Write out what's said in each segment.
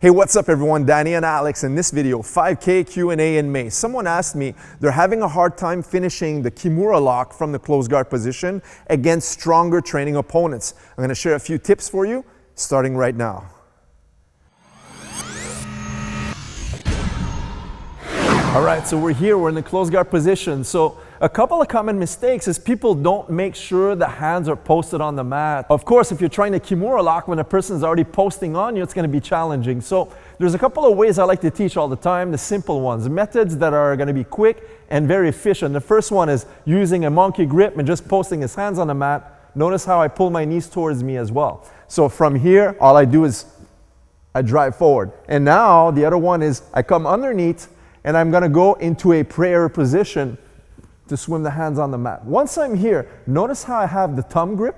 Hey, what's up everyone? Danny and Alex. In this video, 5K Q&A in May. Someone asked me they're having a hard time finishing the Kimura lock from the close guard position against stronger training opponents. I'm going to share a few tips for you, starting right now. All right, so we're in the close guard position. So a couple of common mistakes is people don't make sure the hands are posted on the mat. Of course, if you're trying to Kimura lock when a person's already posting on you, it's going to be challenging. So there's a couple of ways I like to teach all the time, the simple ones, methods that are going to be quick and very efficient. The first one is using a monkey grip and just posting his hands on the mat. Notice how I pull my knees towards me as well. So from here, all I do is I drive forward. And now the other one is I come underneath and I'm going to go into a prayer position to swim the hands on the mat. Once I'm here, notice how I have the thumb grip.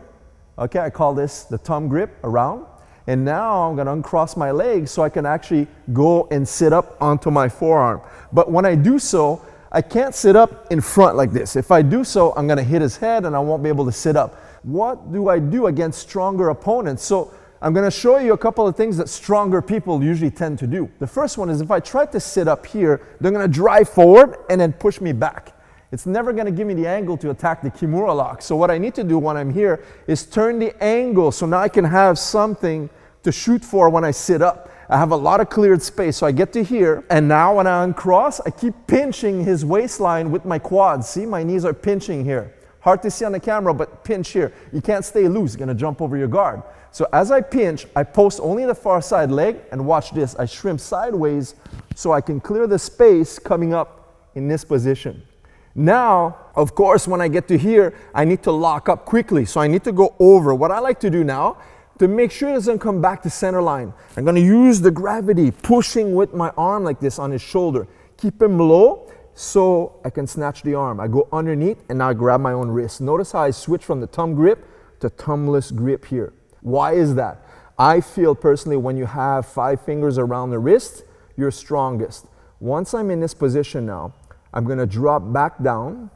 Okay, I call this the thumb grip around. And now I'm going to uncross my legs so I can actually go and sit up onto my forearm. But when I do so, I can't sit up in front like this. If I do so, I'm going to hit his head and I won't be able to sit up. What do I do against stronger opponents? So I'm going to show you a couple of things that stronger people usually tend to do. The first one is if I try to sit up here, they're going to drive forward and then push me back. It's never going to give me the angle to attack the Kimura lock. So what I need to do when I'm here is turn the angle so now I can have something to shoot for when I sit up. I have a lot of cleared space, so I get to here, and now when I uncross, I keep pinching his waistline with my quads. See, my knees are pinching here. Hard to see on the camera, but pinch here. You can't stay loose, you're going to jump over your guard. So as I pinch, I post only the far side leg, and watch this. I shrimp sideways so I can clear the space coming up in this position. Now, of course, when I get to here, I need to lock up quickly. So I need to go over. What I like to do now, to make sure it doesn't come back to center line, I'm going to use the gravity, pushing with my arm like this on his shoulder. Keep him low so I can snatch the arm. I go underneath and now I grab my own wrist. Notice how I switch from the thumb grip to thumbless grip here. Why is that? I feel personally when you have 5 fingers around the wrist, you're strongest. Once I'm in this position now, I'm going to drop back down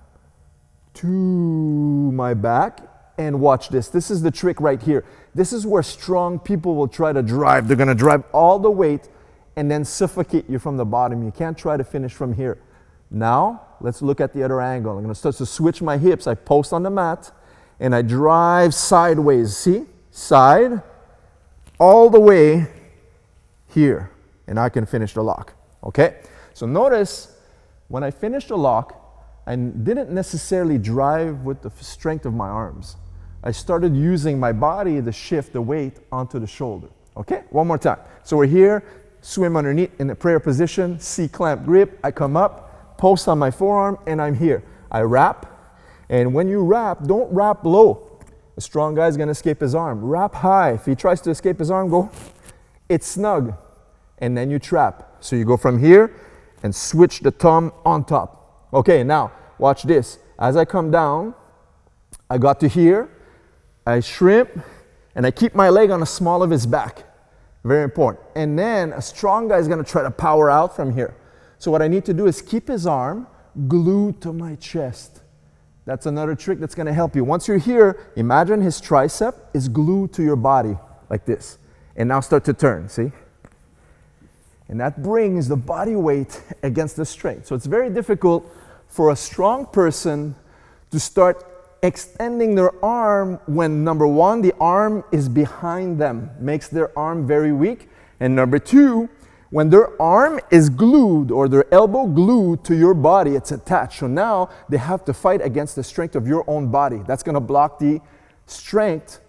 to my back and watch this. This is the trick right here. This is where strong people will try to drive. They're going to drive all the weight and then suffocate you from the bottom. You can't try to finish from here. Now, let's look at the other angle. I'm going to start to switch my hips. I post on the mat and I drive sideways. See? Side, all the way here. And I can finish the lock. Okay? So notice, when I finished the lock, I didn't necessarily drive with the strength of my arms. I started using my body to shift the weight onto the shoulder. Okay, one more time. So we're here, swim underneath in the prayer position, C-clamp grip. I come up, post on my forearm, and I'm here. I wrap, and when you wrap, don't wrap low. A strong guy's gonna escape his arm. Wrap high. If he tries to escape his arm, go. It's snug, and then you trap. So you go from here, and switch the thumb on top. Okay, now watch this. As I come down, I got to here, I shrimp, and I keep my leg on the small of his back. Very important. And then a strong guy is going to try to power out from here. So what I need to do is keep his arm glued to my chest. That's another trick that's going to help you. Once you're here, imagine his tricep is glued to your body like this. And now start to turn, see? And that brings the body weight against the strength. So it's very difficult for a strong person to start extending their arm when, number one, the arm is behind them, makes their arm very weak. And number two, when their arm is glued or their elbow glued to your body, it's attached. So now they have to fight against the strength of your own body. That's going to block the strength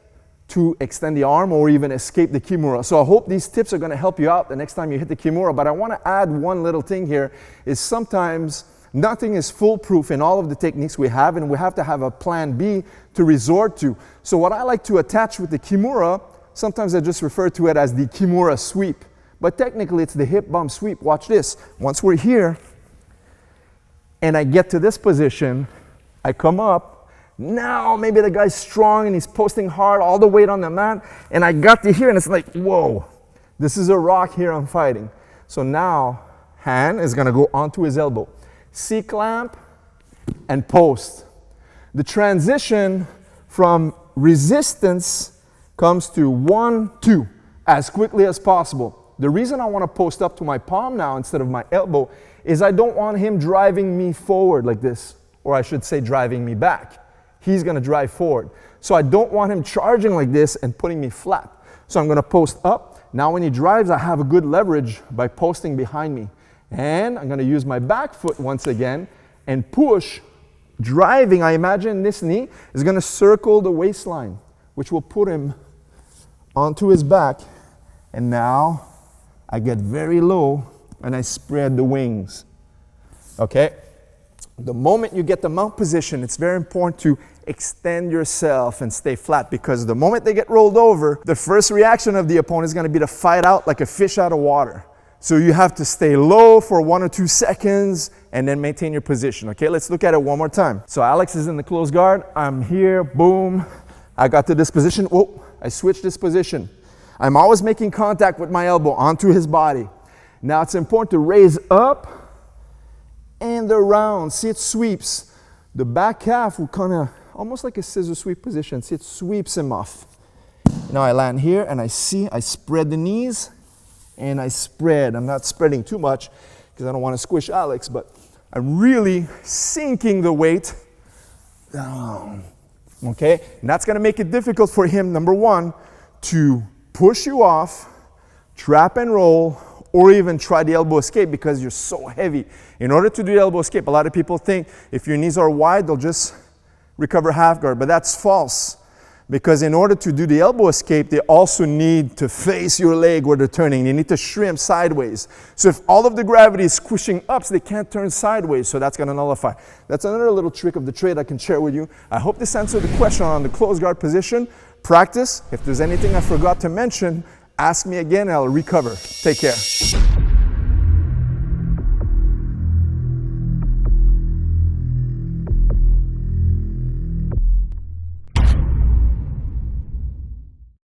to extend the arm or even escape the Kimura. So I hope these tips are going to help you out the next time you hit the Kimura. But I want to add one little thing here, is sometimes nothing is foolproof in all of the techniques we have, and we have to have a plan B to resort to. So what I like to attach with the Kimura, sometimes I just refer to it as the Kimura sweep. But technically it's the hip bump sweep. Watch this. Once we're here and I get to this position, I come up. Now maybe the guy's strong and he's posting hard, all the weight on the mat, and I got to here and it's like, whoa, this is a rock here I'm fighting. So now hand is going to go onto his elbow. C-clamp and post. The transition from resistance comes to 1, 2 as quickly as possible. The reason I want to post up to my palm now instead of my elbow is I don't want him driving me forward like this, or I should say driving me back. He's going to drive forward. So I don't want him charging like this and putting me flat. So I'm going to post up. Now when he drives, I have a good leverage by posting behind me. And I'm going to use my back foot once again and push, driving. I imagine this knee is going to circle the waistline, which will put him onto his back. And now I get very low and I spread the wings. Okay? The moment you get the mount position, it's very important to extend yourself and stay flat, because the moment they get rolled over, the first reaction of the opponent is going to be to fight out like a fish out of water. So you have to stay low for 1 or 2 seconds and then maintain your position. Okay, let's look at it one more time. So Alex is in the close guard. I'm here, boom. I got to this position. Whoa, I switched this position. I'm always making contact with my elbow onto his body. Now it's important to raise up and around. See, it sweeps. The back calf will kind of, almost like a scissor sweep position. See, it sweeps him off. Now I land here and I spread the knees and I spread. I'm not spreading too much because I don't want to squish Alex, but I'm really sinking the weight down. Okay? And that's going to make it difficult for him, number one, to push you off, trap and roll, or even try the elbow escape because you're so heavy. In order to do the elbow escape, a lot of people think if your knees are wide, they'll just recover half guard, but that's false. Because in order to do the elbow escape, they also need to face your leg where they're turning. They need to shrimp sideways. So if all of the gravity is squishing up, so they can't turn sideways, so that's going to nullify. That's another little trick of the trade I can share with you. I hope this answered the question on the close guard position. Practice. If there's anything I forgot to mention, ask me again and I'll recover. Take care.